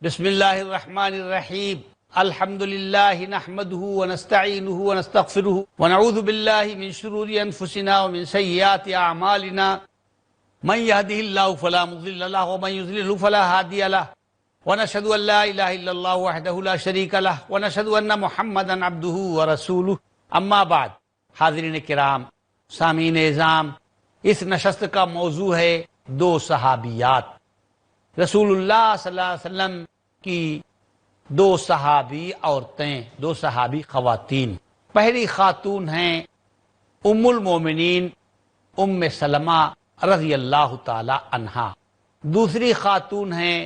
بسم اللہ الرحمن الرحیم الحمد للہ نحمده ونستعینه ونستغفره ونعوذ باللہ من شرور انفسنا ومن سیئات اعمالنا من يهده الله فلا مضل له ومن يضلل فلا هادي له ونشهد ان لا اله الا الله وحده لا شريك له ونشهد ان محمدا عبده ورسوله اما بعد۔ حاضرین کرام، سامعین اعظام، اس نشست کا موضوع ہے دو صحابیات۔ رسول اللہ صلی اللہ علیہ وسلم کی دو صحابی عورتیں، دو صحابی خواتین۔ پہلی خاتون ہیں ام المومنین ام سلمہ رضی اللہ تعالی عنہا، دوسری خاتون ہیں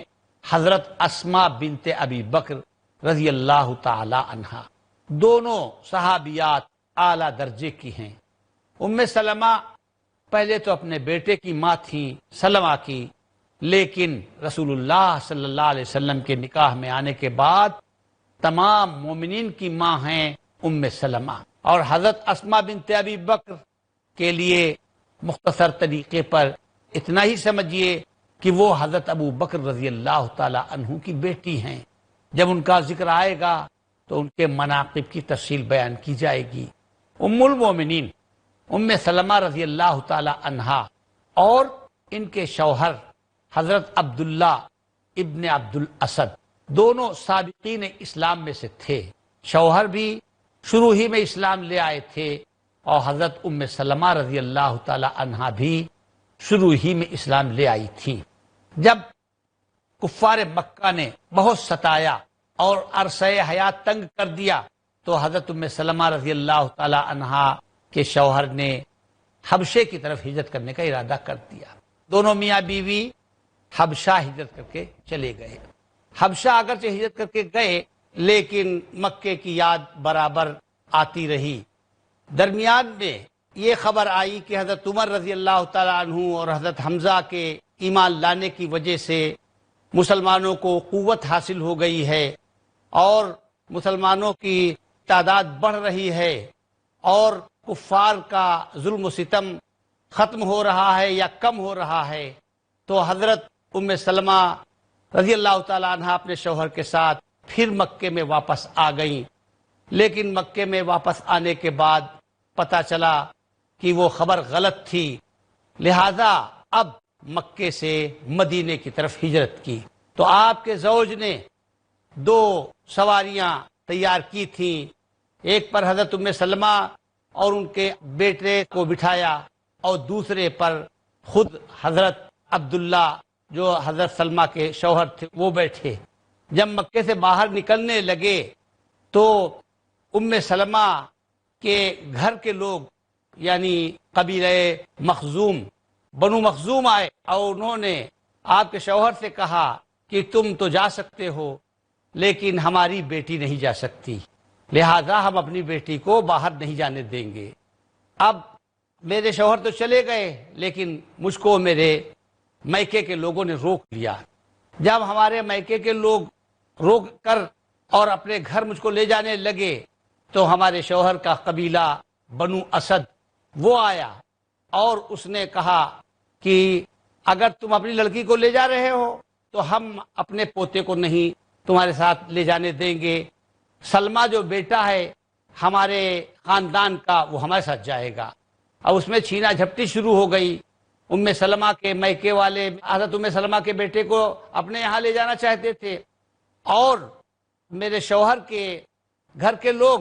حضرت اسماء بنت ابی بکر رضی اللہ تعالی عنہا۔ دونوں صحابیات اعلیٰ درجے کی ہیں۔ ام سلمہ پہلے تو اپنے بیٹے کی ماں تھیں سلمہ کی، لیکن رسول اللہ صلی اللہ علیہ وسلم کے نکاح میں آنے کے بعد تمام مومنین کی ماں ہیں ام سلمہ۔ اور حضرت اسماء بنت ابی بکر کے لیے مختصر طریقے پر اتنا ہی سمجھیے کہ وہ حضرت ابو بکر رضی اللہ تعالی عنہ کی بیٹی ہیں۔ جب ان کا ذکر آئے گا تو ان کے مناقب کی تفصیل بیان کی جائے گی۔ ام المومنین ام سلمہ رضی اللہ تعالی عنہا اور ان کے شوہر حضرت عبداللہ ابن عبد الاسد دونوں سابقین اسلام میں سے تھے۔ شوہر بھی شروع ہی میں اسلام لے آئے تھے اور حضرت ام سلمہ رضی اللہ تعالی عنہا بھی شروع ہی میں اسلام لے آئی تھی۔ جب کفار مکہ نے بہت ستایا اور عرصہ حیات تنگ کر دیا تو حضرت ام سلمہ رضی اللہ تعالی عنہا کے شوہر نے حبشے کی طرف ہجرت کرنے کا ارادہ کر دیا۔ دونوں میاں بیوی حبشہ ہجرت کر کے چلے گئے۔ حبشہ اگرچہ ہجرت کر کے گئے لیکن مکے کی یاد برابر آتی رہی۔ درمیان میں یہ خبر آئی کہ حضرت عمر رضی اللہ تعالیٰ عنہ اور حضرت حمزہ کے ایمان لانے کی وجہ سے مسلمانوں کو قوت حاصل ہو گئی ہے اور مسلمانوں کی تعداد بڑھ رہی ہے اور کفار کا ظلم و ستم ختم ہو رہا ہے یا کم ہو رہا ہے، تو حضرت ام سلمہ رضی اللہ تعالیٰ عنہ اپنے شوہر کے ساتھ پھر مکے میں واپس آ گئیں۔ لیکن مکے میں واپس آنے کے بعد پتہ چلا کہ وہ خبر غلط تھی، لہذا اب مکے سے مدینے کی طرف ہجرت کی۔ تو آپ کے زوج نے دو سواریاں تیار کی تھیں، ایک پر حضرت ام سلمہ اور ان کے بیٹے کو بٹھایا اور دوسرے پر خود حضرت عبداللہ جو حضرت سلمہ کے شوہر تھے وہ بیٹھے۔ جب مکے سے باہر نکلنے لگے تو ام سلمہ کے گھر کے لوگ یعنی قبیلہ مخزوم بنو مخزوم آئے اور انہوں نے آپ کے شوہر سے کہا کہ تم تو جا سکتے ہو لیکن ہماری بیٹی نہیں جا سکتی، لہذا ہم اپنی بیٹی کو باہر نہیں جانے دیں گے۔ اب میرے شوہر تو چلے گئے لیکن مجھ کو میرے میکے کے لوگوں نے روک لیا۔ جب ہمارے میکے کے لوگ روک کر اور اپنے گھر مجھ کو لے جانے لگے تو ہمارے شوہر کا قبیلہ بنو اسد وہ آیا اور اس نے کہا کہ اگر تم اپنی لڑکی کو لے جا رہے ہو تو ہم اپنے پوتے کو نہیں تمہارے ساتھ لے جانے دیں گے، سلمہ جو بیٹا ہے ہمارے خاندان کا وہ ہمارے ساتھ جائے گا۔ اب اس میں چھینا جھپٹی شروع ہو گئی۔ ام سلمہ کے میکے والے حضرت ام سلمہ کے بیٹے کو اپنے یہاں لے جانا چاہتے تھے اور میرے شوہر کے گھر کے لوگ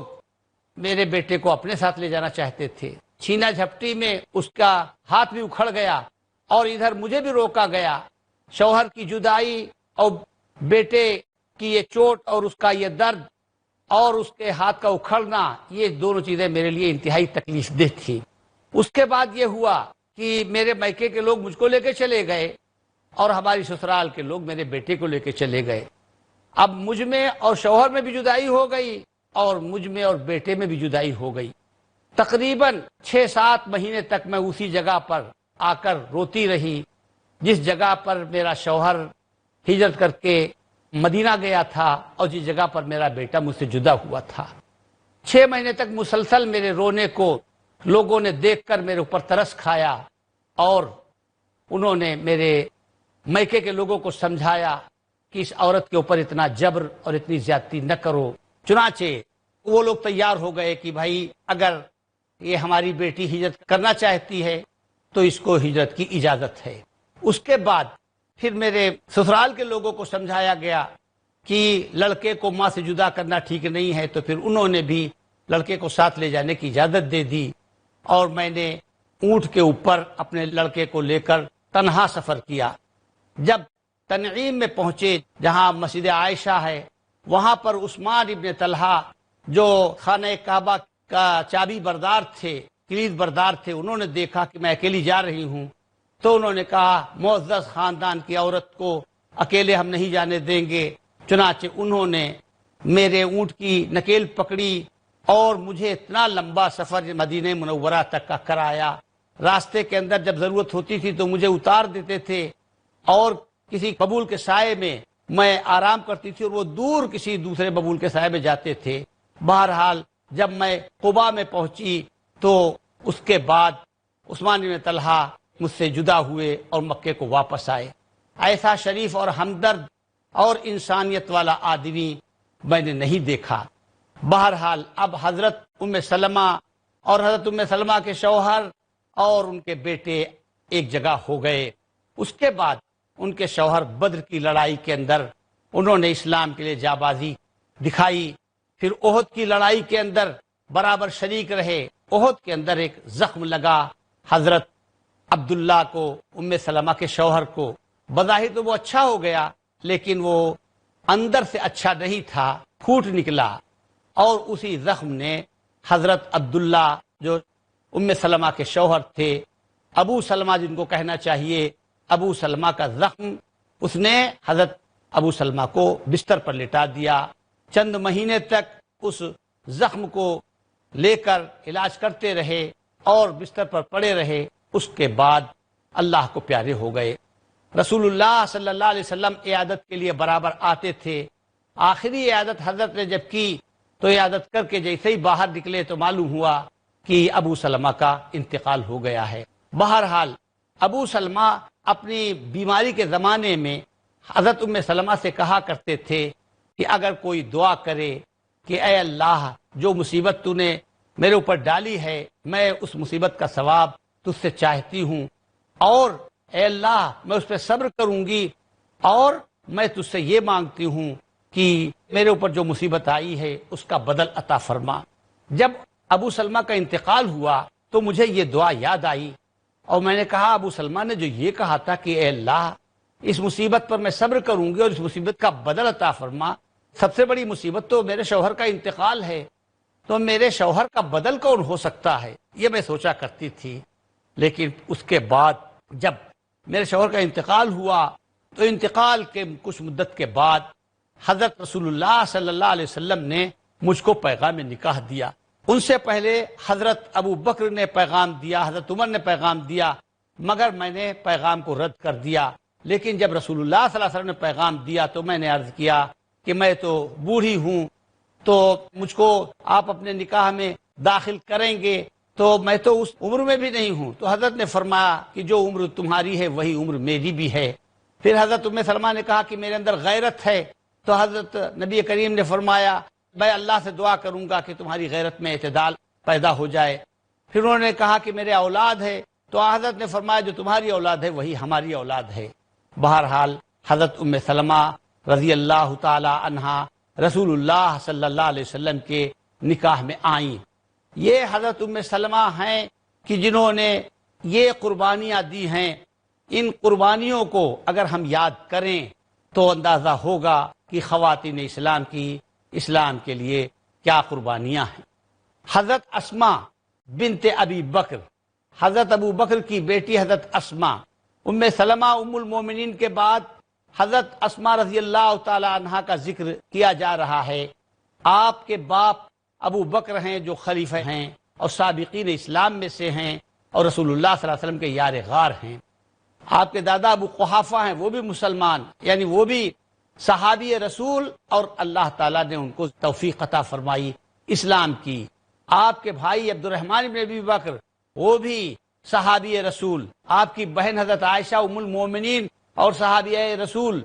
میرے بیٹے کو اپنے ساتھ لے جانا چاہتے تھے۔ چھینا جھپٹی میں اس کا ہاتھ بھی اکھڑ گیا اور ادھر مجھے بھی روکا گیا۔ شوہر کی جدائی اور بیٹے کی یہ چوٹ اور اس کا یہ درد اور اس کے ہاتھ کا اکھڑنا، یہ دونوں چیزیں میرے لیے انتہائی تکلیف دہ تھی۔ اس کے بعد یہ ہوا کہ میرے میکے کے لوگ مجھ کو لے کے چلے گئے اور ہماری سسرال کے لوگ میرے بیٹے کو لے کے چلے گئے۔ اب مجھ میں اور شوہر میں بھی جدائی ہو گئی اور مجھ میں اور بیٹے میں بھی جدائی ہو گئی۔ تقریباً 6-7 مہینے تک میں اسی جگہ پر آ کر روتی رہی جس جگہ پر میرا شوہر ہجرت کر کے مدینہ گیا تھا اور جس جگہ پر میرا بیٹا مجھ سے جدا ہوا تھا۔ 6 مہینے تک مسلسل میرے رونے کو لوگوں نے دیکھ کر میرے اوپر ترس کھایا اور انہوں نے میرے میکے کے لوگوں کو سمجھایا کہ اس عورت کے اوپر اتنا جبر اور اتنی زیادتی نہ کرو۔ چنانچہ وہ لوگ تیار ہو گئے کہ بھائی اگر یہ ہماری بیٹی ہجرت کرنا چاہتی ہے تو اس کو ہجرت کی اجازت ہے۔ اس کے بعد پھر میرے سسرال کے لوگوں کو سمجھایا گیا کہ لڑکے کو ماں سے جدا کرنا ٹھیک نہیں ہے، تو پھر انہوں نے بھی لڑکے کو ساتھ لے جانے کی اجازت دے دی، اور میں نے اونٹ کے اوپر اپنے لڑکے کو لے کر تنہا سفر کیا۔ جب تنعیم میں پہنچے جہاں مسجد عائشہ ہے، وہاں پر عثمان ابن طلحہ جو خانہ کعبہ کا چابی بردار تھے، کلید بردار تھے، انہوں نے دیکھا کہ میں اکیلی جا رہی ہوں، تو انہوں نے کہا معزز خاندان کی عورت کو اکیلے ہم نہیں جانے دیں گے۔ چنانچہ انہوں نے میرے اونٹ کی نکیل پکڑی اور مجھے اتنا لمبا سفر مدینہ منورہ تک کا کرایا۔ راستے کے اندر جب ضرورت ہوتی تھی تو مجھے اتار دیتے تھے، اور کسی ببول کے سائے میں آرام کرتی تھی، اور وہ دور کسی دوسرے ببول کے سائے میں جاتے تھے۔ بہرحال جب میں قباء میں پہنچی تو اس کے بعد عثمان بن طلحہ مجھ سے جدا ہوئے اور مکے کو واپس آئے۔ ایسا شریف اور ہمدرد اور انسانیت والا آدمی میں نے نہیں دیکھا۔ بہرحال اب حضرت ام سلمہ اور حضرت ام سلمہ کے شوہر اور ان کے بیٹے ایک جگہ ہو گئے۔ اس کے بعد ان کے شوہر بدر کی لڑائی کے اندر انہوں نے اسلام کے لیے جانبازی دکھائی، پھر احد کی لڑائی کے اندر برابر شریک رہے۔ احد کے اندر ایک زخم لگا حضرت عبداللہ کو، ام سلمہ کے شوہر کو، بظاہر تو وہ اچھا ہو گیا لیکن وہ اندر سے اچھا نہیں تھا، پھوٹ نکلا، اور اسی زخم نے حضرت عبداللہ جو ام سلمہ کے شوہر تھے، ابو سلمہ جن کو کہنا چاہیے، ابو سلمہ کا زخم، اس نے حضرت ابو سلمہ کو بستر پر لٹا دیا۔ چند مہینے تک اس زخم کو لے کر علاج کرتے رہے اور بستر پر پڑے رہے۔ اس کے بعد اللہ کو پیارے ہو گئے۔ رسول اللہ صلی اللہ علیہ وسلم عیادت کے لیے برابر آتے تھے۔ آخری عیادت حضرت نے جب کی تو عیادت کر کے جیسے ہی باہر نکلے تو معلوم ہوا کہ ابو سلمہ کا انتقال ہو گیا ہے۔ بہرحال ابو سلمہ اپنی بیماری کے زمانے میں حضرت ام سلمہ سے کہا کرتے تھے کہ اگر کوئی دعا کرے کہ اے اللہ جو مصیبت تو نے میرے اوپر ڈالی ہے، میں اس مصیبت کا ثواب تجھ سے چاہتی ہوں، اور اے اللہ میں اس پہ صبر کروں گی، اور میں تجھ سے یہ مانگتی ہوں کہ میرے اوپر جو مصیبت آئی ہے اس کا بدل عطا فرما۔ جب ابو سلمہ کا انتقال ہوا تو مجھے یہ دعا یاد آئی، اور میں نے کہا ابو سلمہ نے جو یہ کہا تھا کہ اے اللہ اس مصیبت پر میں صبر کروں گی اور اس مصیبت کا بدل عطا فرما، سب سے بڑی مصیبت تو میرے شوہر کا انتقال ہے، تو میرے شوہر کا بدل کون ہو سکتا ہے، یہ میں سوچا کرتی تھی۔ لیکن اس کے بعد جب میرے شوہر کا انتقال ہوا تو انتقال کے کچھ مدت کے بعد حضرت رسول اللہ صلی اللہ علیہ وسلم نے مجھ کو پیغام نکاح دیا۔ ان سے پہلے حضرت ابو بکر نے پیغام دیا، حضرت عمر نے پیغام دیا، مگر میں نے پیغام کو رد کر دیا۔ لیکن جب رسول اللہ صلی اللہ علیہ وسلم نے پیغام دیا تو میں نے عرض کیا کہ میں تو بوڑھی ہوں، تو مجھ کو آپ اپنے نکاح میں داخل کریں گے، تو میں تو اس عمر میں بھی نہیں ہوں۔ تو حضرت نے فرمایا کہ جو عمر تمہاری ہے وہی عمر میری بھی ہے۔ پھر حضرت ام سلمہ نے کہا کہ میرے اندر غیرت ہے، تو حضرت نبی کریم نے فرمایا میں اللہ سے دعا کروں گا کہ تمہاری غیرت میں اعتدال پیدا ہو جائے۔ پھر انہوں نے کہا کہ میرے اولاد ہے، تو حضرت نے فرمایا جو تمہاری اولاد ہے وہی ہماری اولاد ہے۔ بہرحال حضرت ام سلمہ رضی اللہ تعالی عنہا رسول اللہ صلی اللہ علیہ وسلم کے نکاح میں آئیں۔ یہ حضرت ام سلمہ ہیں کہ جنہوں نے یہ قربانیاں دی ہیں۔ ان قربانیوں کو اگر ہم یاد کریں تو اندازہ ہوگا کہ خواتین اسلام کی اسلام کے لیے کیا قربانیاں ہیں۔ حضرت اسماء بنت ابی بکر، حضرت ابو بکر کی بیٹی حضرت اسماء، ام سلمہ ام المومنین کے بعد حضرت اسماء رضی اللہ تعالی عنہا کا ذکر کیا جا رہا ہے۔ آپ کے باپ ابو بکر ہیں جو خلیفہ ہیں اور سابقین اسلام میں سے ہیں، اور رسول اللہ صلی اللہ علیہ وسلم کے یار غار ہیں۔ آپ کے دادا ابو قحافہ ہیں، وہ بھی مسلمان، یعنی وہ بھی صحابی رسول، اور اللہ تعالیٰ نے ان کو توفیق عطا فرمائی اسلام کی۔ آپ کے بھائی عبد الرحمن بن ابی بکر وہ بھی صحابی رسول، آپ کی بہن حضرت عائشہ ام المومنین اور صحابی رسول،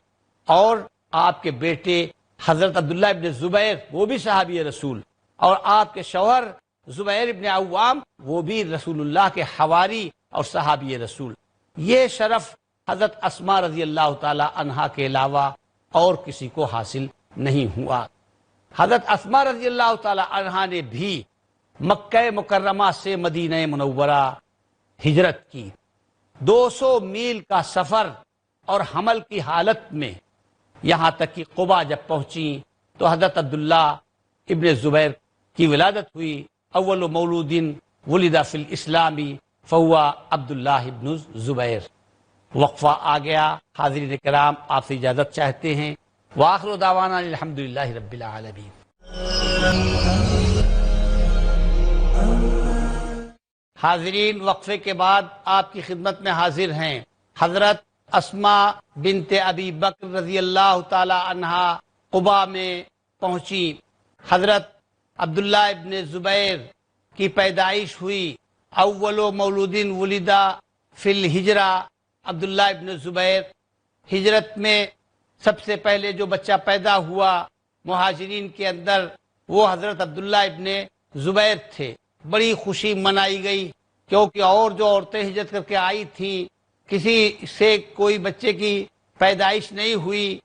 اور آپ کے بیٹے حضرت عبداللہ ابن زبیر وہ بھی صحابی رسول، اور آپ کے شوہر زبیر ابن عوام وہ بھی رسول اللہ کے حواری اور صحابی رسول۔ یہ شرف حضرت اسماء رضی اللہ تعالی عنہا کے علاوہ اور کسی کو حاصل نہیں ہوا۔ حضرت اسماء رضی اللہ تعالی عنہا نے بھی مکہ مکرمہ سے مدینہ منورہ ہجرت کی، 200 میل کا سفر اور حمل کی حالت میں، یہاں تک کہ قبا جب پہنچی تو حضرت عبداللہ ابن زبیر کی ولادت ہوئی۔ اول مولود ولد فی الاسلام فہو عبداللہ ابن زبیر۔ وقفہ آ گیا، حاضرین کرام آپ سے اجازت چاہتے ہیں۔ وآخر دعوانا الحمدللہ رب العالمین۔ حاضرین، وقفے کے بعد آپ کی خدمت میں حاضر ہیں حضرت اسماء بنت ابی بکر رضی اللہ تعالی عنہا قباء میں پہنچی۔ حضرت عبداللہ ابن زبیر کی پیدائش ہوئی۔ اول مولود ولدہ فی الہجرہ، عبداللہ ابن زبیر ہجرت میں سب سے پہلے جو بچہ پیدا ہوا مہاجرین کے اندر وہ حضرت عبداللہ ابن زبیر تھے۔ بڑی خوشی منائی گئی، کیونکہ اور جو عورتیں ہجرت کر کے آئی تھیں کسی سے کوئی بچے کی پیدائش نہیں ہوئی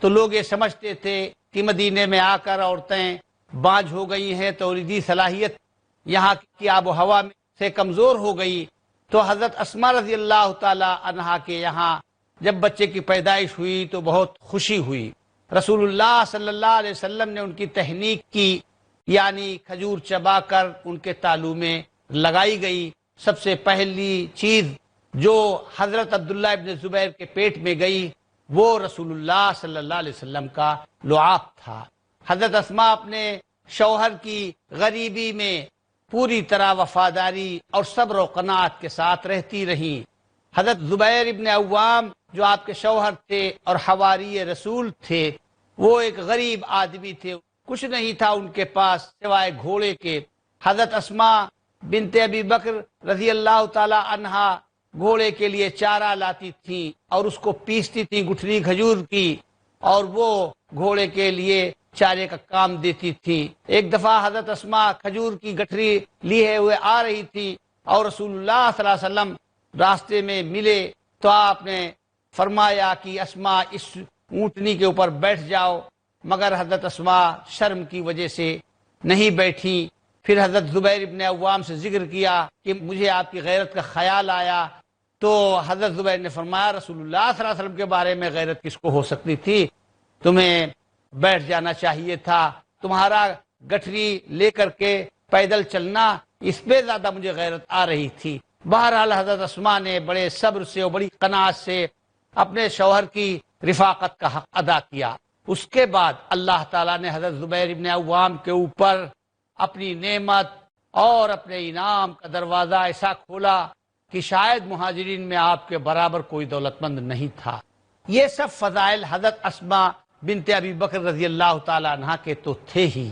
تو لوگ یہ سمجھتے تھے کہ مدینے میں آ کر عورتیں بانجھ ہو گئی ہیں، تولیدی صلاحیت یہاں کی آب و ہوا سے کمزور ہو گئی۔ تو حضرت اسماء رضی اللہ تعالی عنہا کے یہاں جب بچے کی پیدائش ہوئی تو بہت خوشی ہوئی۔ رسول اللہ صلی اللہ علیہ وسلم نے ان کی تہنیک کی، یعنی کھجور چبا کر ان کے تالو میں لگائی گئی۔ سب سے پہلی چیز جو حضرت عبداللہ ابن زبیر کے پیٹ میں گئی وہ رسول اللہ صلی اللہ علیہ وسلم کا لعاب تھا۔ حضرت اسماء اپنے شوہر کی غریبی میں پوری طرح وفاداری اور صبر و قناعت کے ساتھ رہتی رہیں۔ حضرت زبیر ابن عوام جو آپ کے شوہر تھے اور حواری رسول تھے، وہ ایک غریب آدمی تھے، کچھ نہیں تھا ان کے پاس سوائے گھوڑے کے۔ حضرت اسماء بنت ابی بکر رضی اللہ تعالی عنہا گھوڑے کے لیے چارہ لاتی تھیں اور اس کو پیستی تھیں گٹھلی کھجور کی، اور وہ گھوڑے کے لیے چارے کا کام دیتی تھی۔ ایک دفعہ حضرت اسماء کھجور کی گٹھری لیے ہوئے آ رہی تھی اور رسول اللہ صلی اللہ علیہ وسلم راستے میں ملے تو آپ نے فرمایا کہ اسماء اس اونٹنی کے اوپر بیٹھ جاؤ، مگر حضرت اسماء شرم کی وجہ سے نہیں بیٹھی۔ پھر حضرت زبیر ابن عوام سے ذکر کیا کہ مجھے آپ کی غیرت کا خیال آیا، تو حضرت زبیر نے فرمایا رسول اللہ صلی اللہ علیہ وسلم کے بارے میں غیرت کس کو ہو سکتی تھی، تمہیں بیٹھ جانا چاہیے تھا، تمہارا گٹھری لے کر کے پیدل چلنا اس پہ زیادہ مجھے غیرت آ رہی تھی۔ بہرحال حضرت اسماء نے بڑے صبر سے اور بڑی قناعت سے اپنے شوہر کی رفاقت کا حق ادا کیا۔ اس کے بعد اللہ تعالیٰ نے حضرت زبیر ابن عوام کے اوپر اپنی نعمت اور اپنے انعام کا دروازہ ایسا کھولا کہ شاید مہاجرین میں آپ کے برابر کوئی دولت مند نہیں تھا۔ یہ سب فضائل حضرت اسماء بنت ابی بکر رضی اللہ تعالی عنہ کے تو تھے ہی،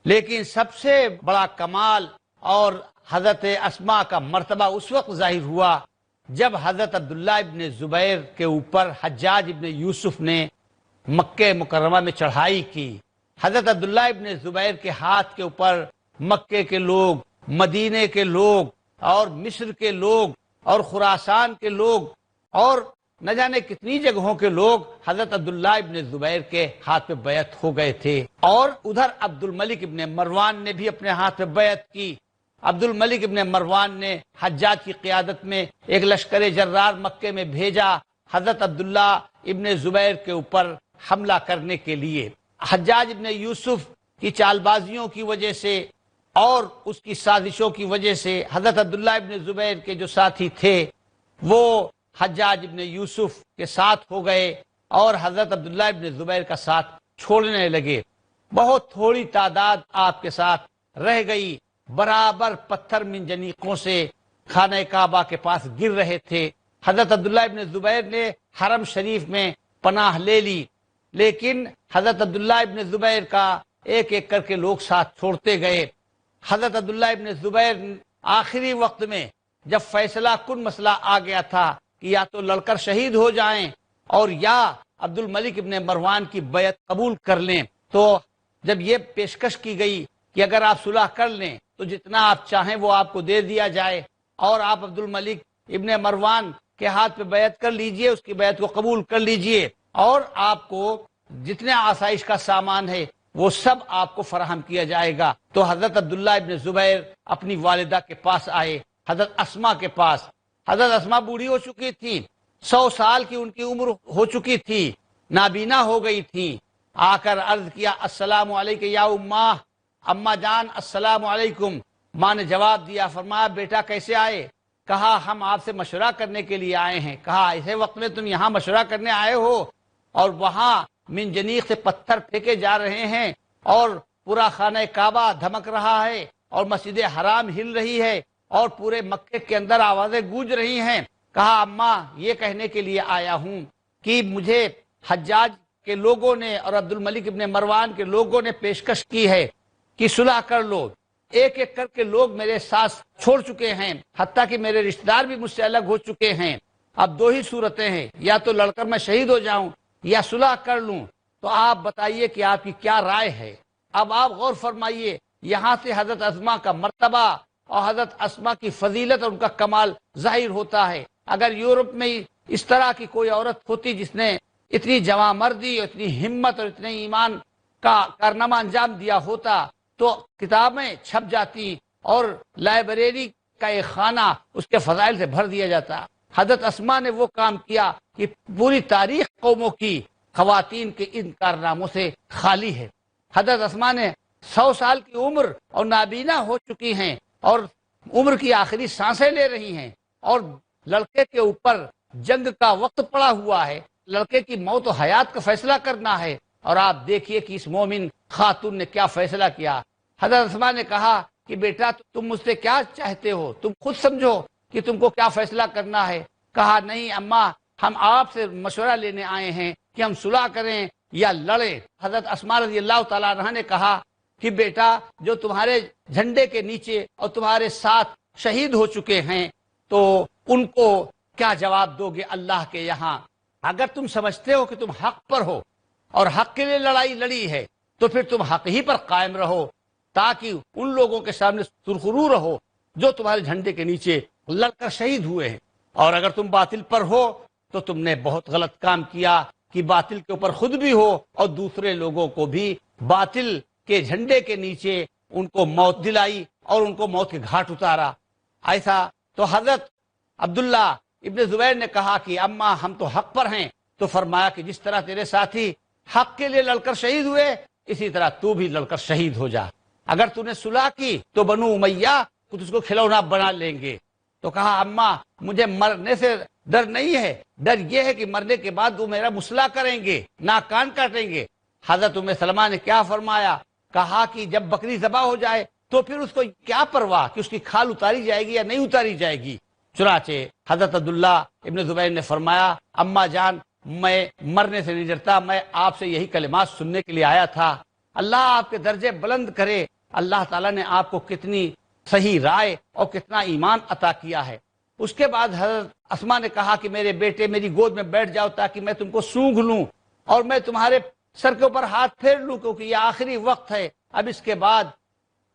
لیکن سب سے بڑا کمال اور حضرت اسماء کا مرتبہ اس وقت ظاہر ہوا جب حضرت عبداللہ ابن زبیر کے اوپر حجاج ابن یوسف نے مکہ مکرمہ میں چڑھائی کی۔ حضرت عبداللہ ابن زبیر کے ہاتھ کے اوپر مکے کے لوگ، مدینے کے لوگ اور مصر کے لوگ اور خراسان کے لوگ اور نہ جانے کتنی جگہوں کے لوگ حضرت عبداللہ ابن زبیر کے ہاتھ پہ بیعت ہو گئے تھے، اور ادھر عبد الملک ابن مروان نے بھی اپنے ہاتھ پہ بیعت کی۔ عبد الملک ابن مروان نے حجاج کی قیادت میں ایک لشکر جرار مکے میں بھیجا حضرت عبداللہ ابن زبیر کے اوپر حملہ کرنے کے لیے۔ حجاج ابن یوسف کی چال بازیوں کی وجہ سے اور اس کی سازشوں کی وجہ سے حضرت عبداللہ ابن زبیر کے جو ساتھی تھے وہ حجاج ابن یوسف کے ساتھ ہو گئے اور حضرت عبداللہ ابن زبیر کا ساتھ چھوڑنے لگے۔ بہت تھوڑی تعداد آپ کے ساتھ رہ گئی، برابر پتھر منجنیقوں سے خانہ کعبہ کے پاس گر رہے تھے۔ حضرت عبداللہ ابن زبیر نے حرم شریف میں پناہ لے لی، لیکن حضرت عبداللہ ابن زبیر کا ایک ایک کر کے لوگ ساتھ چھوڑتے گئے۔ حضرت عبداللہ ابن زبیر آخری وقت میں جب فیصلہ کن مسئلہ آ گیا تھا کہ یا تو لڑ کر شہید ہو جائیں اور یا عبد الملک ابن مروان کی بیعت قبول کر لیں۔ تو جب یہ پیشکش کی گئی کہ اگر آپ صلح کر لیں تو جتنا آپ چاہیں وہ آپ کو دے دیا جائے، اور آپ عبد الملک ابن مروان کے ہاتھ پہ بیعت کر لیجئے، اس کی بیعت کو قبول کر لیجئے، اور آپ کو جتنے آسائش کا سامان ہے وہ سب آپ کو فراہم کیا جائے گا۔ تو حضرت عبداللہ ابن زبیر اپنی والدہ کے پاس آئے، حضرت اسما کے پاس۔ حضرت اسما بوڑھی ہو چکی تھی، 100 سال کی ان کی عمر ہو چکی تھی، نابینا ہو گئی تھی۔ آ کر عرض کیا السلام علیکم یا اماں، اماں جان السلام علیکم۔ ماں نے جواب دیا، فرمایا بیٹا کیسے آئے؟ کہا ہم آپ سے مشورہ کرنے کے لیے آئے ہیں۔ کہا ایسے وقت میں تم یہاں مشورہ کرنے آئے ہو، اور وہاں منجنیق سے پتھر پھینکے جا رہے ہیں، اور پورا خانہ کعبہ دھمک رہا ہے، اور مسجد حرام ہل رہی ہے، اور پورے مکے کے اندر آوازیں گونج رہی ہیں۔ کہا اماں یہ کہنے کے لیے آیا ہوں کہ مجھے حجاج کے لوگوں نے اور عبد الملک ابن مروان کے لوگوں نے پیشکش کی ہے کہ صلح کر لو۔ ایک ایک کر کے لوگ میرے ساتھ چھوڑ چکے ہیں، حتیٰ کہ میرے رشتہ دار بھی مجھ سے الگ ہو چکے ہیں۔ اب دو ہی صورتیں ہیں، یا تو لڑ کر میں شہید ہو جاؤں یا صلح کر لوں۔ تو آپ بتائیے کہ آپ کی کیا رائے ہے؟ اب آپ غور فرمائیے، یہاں سے حضرت اسما کا مرتبہ اور حضرت اسما کی فضیلت اور ان کا کمال ظاہر ہوتا ہے۔ اگر یورپ میں اس طرح کی کوئی عورت ہوتی جس نے اتنی جواں مردی اور اتنی ہمت اور اتنے ایمان کا کارنامہ انجام دیا ہوتا تو کتابیں چھپ جاتی اور لائبریری کا ایک خانہ اس کے فضائل سے بھر دیا جاتا۔ حضرت اسما نے وہ کام کیا کہ پوری تاریخ قوموں کی خواتین کے ان کارناموں سے خالی ہے۔ حضرت اسما نے 100 سال کی عمر اور نابینا ہو چکی ہیں، اور عمر کی آخری سانسیں لے رہی ہیں، اور لڑکے کے اوپر جنگ کا وقت پڑا ہوا ہے، لڑکے کی موت و حیات کا فیصلہ کرنا ہے۔ اور آپ دیکھیے کہ اس مومن خاتون نے کیا فیصلہ کیا۔ حضرت اسما نے کہا کہ بیٹا تم مجھ سے کیا چاہتے ہو، تم خود سمجھو کہ تم کو کیا فیصلہ کرنا ہے۔ کہا نہیں اماں، ہم آپ سے مشورہ لینے آئے ہیں کہ ہم صلح کریں یا لڑیں۔ حضرت اسما رضی اللہ تعالیٰ عنہ نے کہا کہ بیٹا جو تمہارے جھنڈے کے نیچے اور تمہارے ساتھ شہید ہو چکے ہیں تو ان کو کیا جواب دو گے اللہ کے یہاں؟ اگر تم سمجھتے ہو کہ تم حق پر ہو اور حق کے لیے لڑائی لڑی ہے تو پھر تم حق ہی پر قائم رہو، تاکہ ان لوگوں کے سامنے سرخرو رہو جو تمہارے جھنڈے کے نیچے لڑ کر شہید ہوئے ہیں۔ اور اگر تم باطل پر ہو تو تم نے بہت غلط کام کیا کہ باطل کے اوپر خود بھی ہو اور دوسرے لوگوں کو بھی باطل کے جھنڈے کے نیچے ان کو موت دلائی اور ان کو موت کے گھاٹ اتارا۔ ایسا تو حضرت عبداللہ ابن زبیر نے کہا کہ اماں ہم تو حق پر ہیں۔ تو فرمایا کہ جس طرح تیرے ساتھی حق کے لیے لڑ کر شہید ہوئے اسی طرح تو بھی لڑ کر شہید ہو جا۔ اگر تو نے صلح کی تو بنو امیہ خود اس کو کھلونا بنا لیں گے۔ تو کہا اماں مجھے مرنے سے ڈر نہیں ہے، ڈر یہ ہے کہ مرنے کے بعد وہ میرا مسئلہ کریں گے، ناک کان کاٹیں گے۔ حضرت ام سلمہ نے کیا فرمایا؟ کہا کہ جب بکری ذبح ہو جائے تو پھر اس کو کیا پرواہ کہ اس کی کھال اتاری جائے گی یا نہیں اتاری جائے گی۔ چنانچہ حضرت عبداللہ ابن زبیر نے فرمایا اماں جان میں مرنے سے نہیں ڈرتا، میں آپ سے یہی کلمات سننے کے لیے آیا تھا۔ اللہ آپ کے درجے بلند کرے۔ اللہ تعالیٰ نے آپ کو کتنی صحیح رائے اور کتنا ایمان عطا کیا ہے۔ اس کے بعد حضرت اسما نے کہا کہ میرے بیٹے میری گود میں بیٹھ جاؤ تاکہ میں تم کو سونگھ لوں اور میں تمہارے سر کے اوپر ہاتھ پھیر لوں، کیونکہ یہ آخری وقت ہے، اب اس کے بعد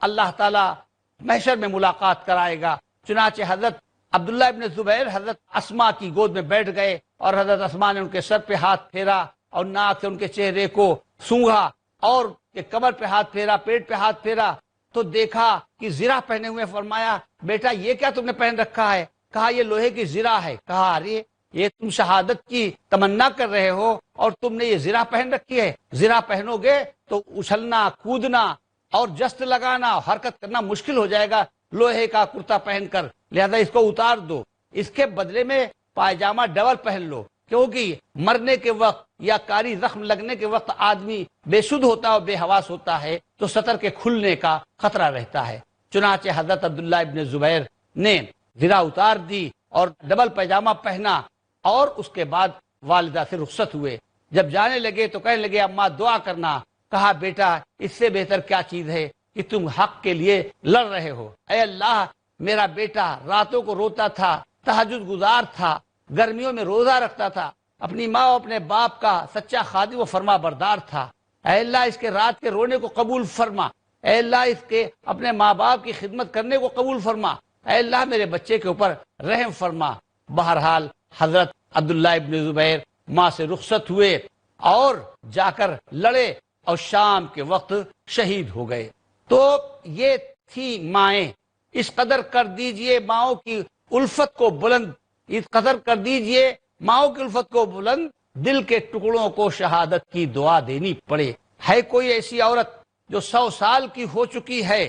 اللہ تعالیٰ محشر میں ملاقات کرائے گا۔ چنانچہ حضرت عبداللہ ابن زبیر حضرت اسما کی گود میں بیٹھ گئے اور حضرت اسما نے ان کے سر پہ ہاتھ پھیرا اور ناک سے ان کے چہرے کو سونگھا اور کمر پہ ہاتھ پھیرا، پیٹ پہ ہاتھ پھیرا تو دیکھا کہ زرہ پہنے ہوئے۔ فرمایا بیٹا یہ کیا تم نے پہن رکھا ہے؟ کہا یہ لوہے کی زرہ ہے۔ کہا ارے یہ تم شہادت کی تمنا کر رہے ہو اور تم نے یہ زرہ پہن رکھی ہے؟ زرہ پہنو گے تو اچھلنا کودنا اور جست لگانا حرکت کرنا مشکل ہو جائے گا لوہے کا کرتا پہن کر، لہذا اس کو اتار دو، اس کے بدلے میں پائجامہ ڈبل پہن لو، کیونکہ مرنے کے وقت یا کاری زخم لگنے کے وقت آدمی بے سدھ ہوتا ہے اور بے حواس ہوتا ہے تو سطر کے کھلنے کا خطرہ رہتا ہے۔ چنانچہ حضرت عبداللہ ابن زبیر نے زرہ اتار دی اور ڈبل پیجامہ پہنا اور اس کے بعد والدہ سے رخصت ہوئے۔ جب جانے لگے تو کہنے لگے اماں دعا کرنا۔ کہا بیٹا اس سے بہتر کیا چیز ہے کہ تم حق کے لیے لڑ رہے ہو۔ اے اللہ میرا بیٹا راتوں کو روتا تھا، تہجد گزار تھا، گرمیوں میں روزہ رکھتا تھا اپنی ماں اور اپنے باپ کا سچا خادم و فرما بردار تھا۔ اے اللہ اس کے رات کے رونے کو قبول فرما، اے اللہ اس کے اپنے ماں باپ کی خدمت کرنے کو قبول فرما، اے اللہ میرے بچے کے اوپر رحم فرما۔ بہرحال حضرت عبداللہ ابن زبیر ماں سے رخصت ہوئے اور جا کر لڑے اور شام کے وقت شہید ہو گئے۔ تو یہ تھی مائیں۔ اس قدر کر دیجئے ماؤں کی الفت کو بلند، اس قدر کر دیجئے ماؤں کی الفت کو بلند، دل کے ٹکڑوں کو شہادت کی دعا دینی پڑے۔ ہے کوئی ایسی عورت جو 100 سال کی ہو چکی ہے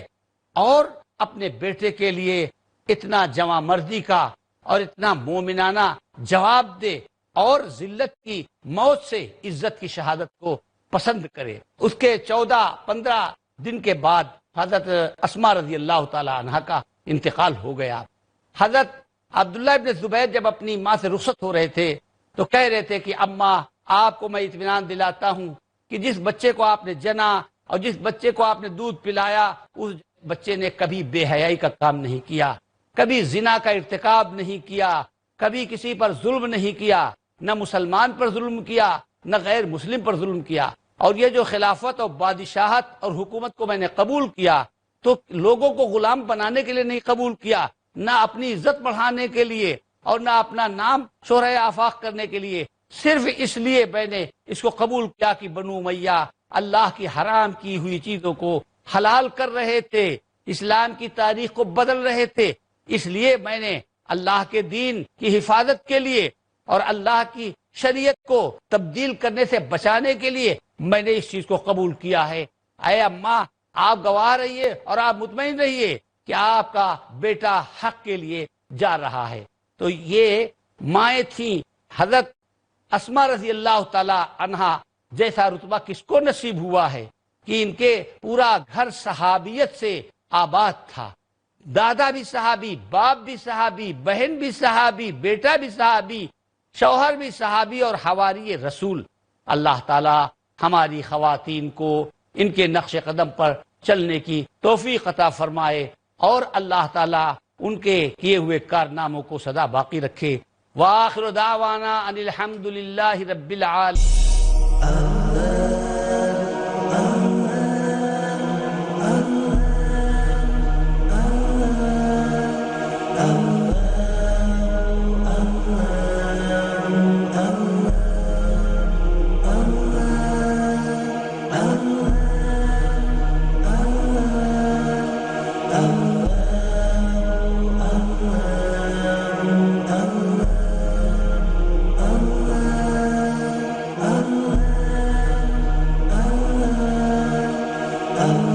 اور اپنے بیٹے کے لیے اتنا جواں مردی کا اور اتنا مومنانہ جواب دے اور ذلت کی موت سے عزت کی شہادت کو پسند کرے؟ اس کے 14-15 دن کے بعد حضرت اسماء رضی اللہ تعالی عنہا کا انتقال ہو گیا۔ حضرت عبداللہ ابن زبیر جب اپنی ماں سے رخصت ہو رہے تھے تو کہہ رہے تھے کہ اماں آپ کو میں اطمینان دلاتا ہوں کہ جس بچے کو آپ نے جنا اور جس بچے کو آپ نے دودھ پلایا اس بچے نے کبھی بے حیائی کا کام نہیں کیا، کبھی زنا کا ارتکاب نہیں کیا، کبھی کسی پر ظلم نہیں کیا، نہ مسلمان پر ظلم کیا نہ غیر مسلم پر ظلم کیا۔ اور یہ جو خلافت اور بادشاہت اور حکومت کو میں نے قبول کیا تو لوگوں کو غلام بنانے کے لیے نہیں قبول کیا، نہ اپنی عزت بڑھانے کے لیے اور نہ اپنا نام شہرہ آفاق کرنے کے لیے، صرف اس لیے میں نے اس کو قبول کیا کہ بنو امیہ اللہ کی حرام کی ہوئی چیزوں کو حلال کر رہے تھے، اسلام کی تاریخ کو بدل رہے تھے، اس لیے میں نے اللہ کے دین کی حفاظت کے لیے اور اللہ کی شریعت کو تبدیل کرنے سے بچانے کے لیے میں نے اس چیز کو قبول کیا ہے۔ اے اماں آپ گواہ رہیے اور آپ مطمئن رہیے کہ آپ کا بیٹا حق کے لیے جا رہا ہے۔ تو یہ مائیں تھیں۔ حضرت اسماء رضی اللہ تعالی عنہا جیسا رتبہ کس کو نصیب ہوا ہے کہ ان کے پورا گھر صحابیت سے آباد تھا، دادا بھی صحابی، باپ بھی صحابی، بہن بھی صحابی، بیٹا بھی صحابی، شوہر بھی صحابی اور حواری رسول۔ اللہ تعالی ہماری خواتین کو ان کے نقش قدم پر چلنے کی توفیق عطا فرمائے اور اللہ تعالی ان کے کیے ہوئے کارناموں کو سدا باقی رکھے۔ وآخر دعوانا ان الحمد للہ رب العالمین۔ Allah